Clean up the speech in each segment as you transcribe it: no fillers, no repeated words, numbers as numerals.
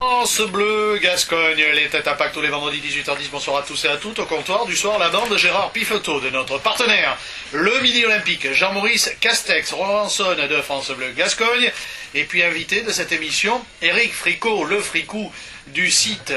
France Bleu Gascogne, les têtes à Pâques tous les vendredis 18h10. Bonsoir à tous et à toutes. Au comptoir du soir, la bande de Gérard Pifeteau, de notre partenaire, le Midi Olympique, Jean-Maurice Castex, Roland de France Bleu Gascogne. Et puis invité de cette émission, Éric Fricot, le fricou du site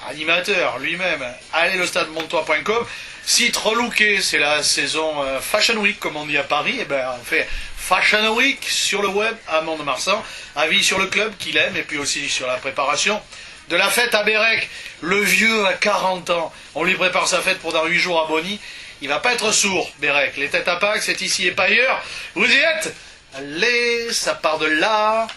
animateur lui-même, allez-le-stade-montois.com. Site relooké, c'est la saison Fashion Week, comme on dit à Paris. Et ben, on fait Fashion Week sur le web à Mont-de-Marsan. Avis sur le club qu'il aime et puis aussi sur la préparation de la fête à Bérec. Le vieux a 40 ans. On lui prépare sa fête pour dans 8 jours à Bonny. Il va pas être sourd, Bérec. Les têtes à Pâques, c'est ici et pas ailleurs. Vous y êtes? Allez, ça part de là.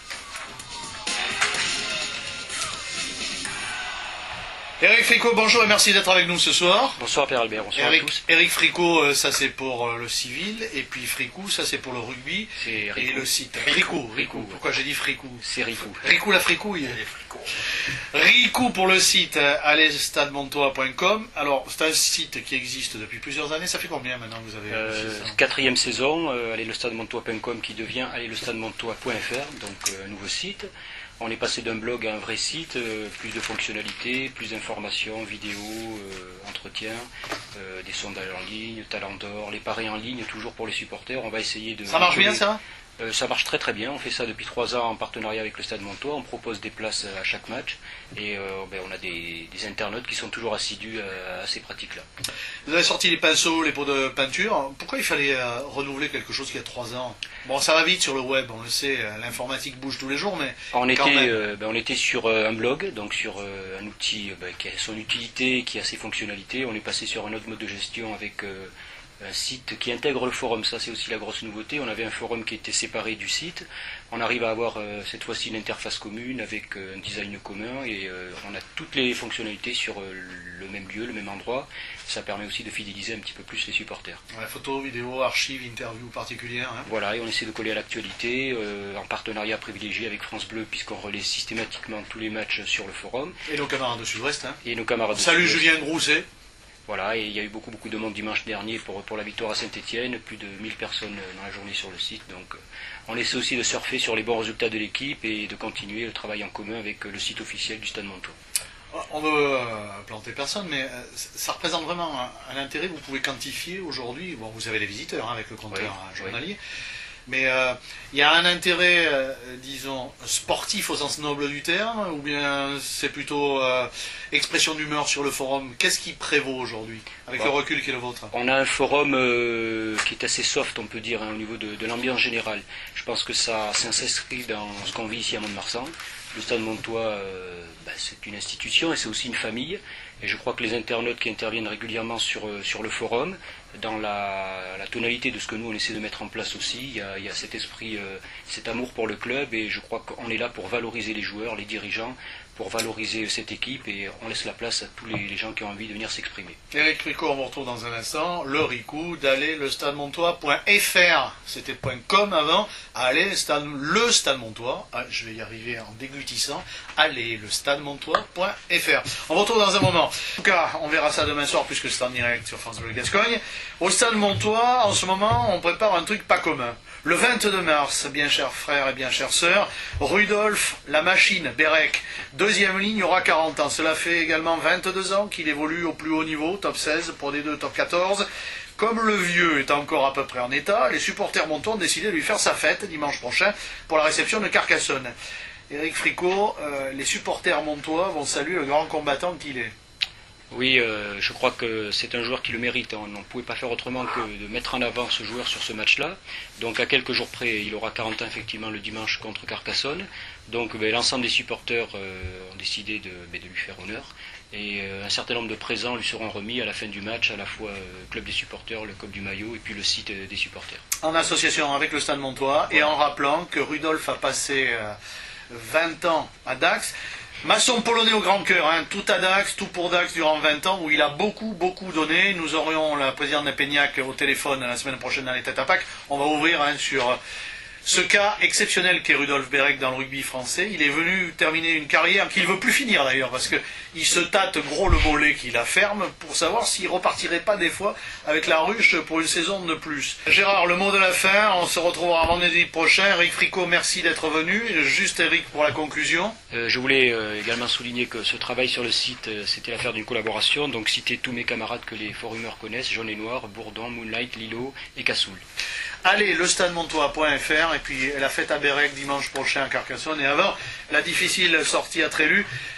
Éric Fricot, bonjour et merci d'être avec nous ce soir. Bonsoir Pierre Albert, bonsoir à tous. Éric Fricot, ça c'est pour le civil, et puis Fricou, ça c'est pour le rugby, et le site. Ricou. Pourquoi j'ai dit Fricou? C'est Ricou. Ricou la fricouille. Ricou pour le site, allez-stade-montois.com. Alors, c'est un site qui existe depuis plusieurs années, ça fait combien maintenant que vous avez 4e saison, allez-le-stade-montois.com qui devient allez-le-stade-montois.fr, donc un nouveau site. On est passé d'un blog à un vrai site, plus de fonctionnalités, plus d'informations, vidéos, entretiens, des sondages en ligne, talent d'or, les paris en ligne, toujours pour les supporters. On va essayer de... Ça marche bien ça? Ça marche très très bien, on fait ça depuis 3 ans en partenariat avec le Stade Montois, on propose des places à chaque match et on a des internautes qui sont toujours assidus à ces pratiques-là. Vous avez sorti les pinceaux, les pots de peinture, pourquoi il fallait renouveler quelque chose qui a 3 ans? Bon, ça va vite sur le web, on le sait, l'informatique bouge tous les jours, mais on était sur un blog, donc sur un outil qui a son utilité, qui a ses fonctionnalités, on est passé sur un autre mode de gestion avec... un site qui intègre le forum, ça c'est aussi la grosse nouveauté. On avait un forum qui était séparé du site. On arrive à avoir cette fois-ci une interface commune avec un design commun et on a toutes les fonctionnalités sur le même lieu, le même endroit. Ça permet aussi de fidéliser un petit peu plus les supporters. Ouais, photos, vidéos, archives, interviews particulières. Hein. Voilà, et on essaie de coller à l'actualité en partenariat privilégié avec France Bleu puisqu'on relaie systématiquement tous les matchs sur le forum. Et nos camarades de Sud-Ouest. Hein. Et nos camarades de Salut Sud-Ouest. Julien Grousset. Voilà, et il y a eu beaucoup de monde dimanche dernier pour la victoire à Saint-Etienne, plus de 1000 personnes dans la journée sur le site, donc on essaie aussi de surfer sur les bons résultats de l'équipe et de continuer le travail en commun avec le site officiel du Stade Montois. On veut planter personne, mais ça représente vraiment un intérêt que vous pouvez quantifier aujourd'hui. Bon, vous avez les visiteurs avec le compteur journalier. Mais il y a un intérêt, disons, sportif au sens noble du terme, ou bien c'est plutôt expression d'humeur sur le forum? Qu'est-ce qui prévaut aujourd'hui, avec le recul qui est le vôtre? On a un forum qui est assez soft, on peut dire, au niveau de l'ambiance générale. Je pense que ça s'inscrit dans ce qu'on vit ici à Mont-de-Marsan. Le Stade Montois, c'est une institution et c'est aussi une famille. Et je crois que les internautes qui interviennent régulièrement sur le forum, dans la tonalité de ce que nous on essaie de mettre en place aussi, il y a cet esprit, cet amour pour le club et je crois qu'on est là pour valoriser les joueurs, les dirigeants, pour valoriser cette équipe et on laisse la place à tous les gens qui ont envie de venir s'exprimer. Éric Fricot, on vous retrouve dans un instant. Le Ricou d'aller le stade-montois.fr, c'était .com avant. Allez, le Stade Montois, je vais y arriver en déglutissant. Allez, le stade-montois.fr. On vous retrouve dans un moment. En tout cas, on verra ça demain soir puisque c'est en direct sur France Bleu Gascogne. Au Stade Montois, en ce moment, on prépare un truc pas commun. Le 22 mars, bien chers frères et bien chères sœurs, Rudolf, la machine, Bérec, deuxième ligne, aura 40 ans. Cela fait également 22 ans qu'il évolue au plus haut niveau, top 16, Pro D2, top 14. Comme le vieux est encore à peu près en état, les supporters montois ont décidé de lui faire sa fête dimanche prochain pour la réception de Carcassonne. Éric Fricot, les supporters montois vont saluer le grand combattant qu'il est. Oui, je crois que c'est un joueur qui le mérite. On ne pouvait pas faire autrement que de mettre en avant ce joueur sur ce match-là. Donc à quelques jours près, il aura 40 ans effectivement le dimanche contre Carcassonne. Donc l'ensemble des supporters ont décidé de lui faire honneur. Et un certain nombre de présents lui seront remis à la fin du match, à la fois le club des supporters, le club du maillot et puis le site des supporters. En association avec le Stade Montois et en rappelant que Rudolf a passé 20 ans à Dax. Maçon polonais au grand cœur, hein, tout à Dax, tout pour Dax durant 20 ans, où il a beaucoup donné. Nous aurions la présidente de Peignac au téléphone la semaine prochaine dans les têtes à Pâques. On va ouvrir sur Ce cas exceptionnel qu'est Rudolf Berek dans le rugby français, il est venu terminer une carrière qu'il ne veut plus finir d'ailleurs, parce qu'il se tâte gros le mollet qui la ferme pour savoir s'il repartirait pas des fois avec la ruche pour une saison de plus. Gérard, le mot de la fin, on se retrouvera vendredi prochain. Eric Fricot, merci d'être venu. Juste Eric pour la conclusion. Je voulais également souligner que ce travail sur le site, c'était l'affaire d'une collaboration, donc citer tous mes camarades que les forumeurs connaissent, Jaune et Noir, Bourdon, Moonlight, Lilo et Cassoul. Allez, lestadmontois.fr et puis la fête à Bérec dimanche prochain à Carcassonne et avant la difficile sortie à Trélu.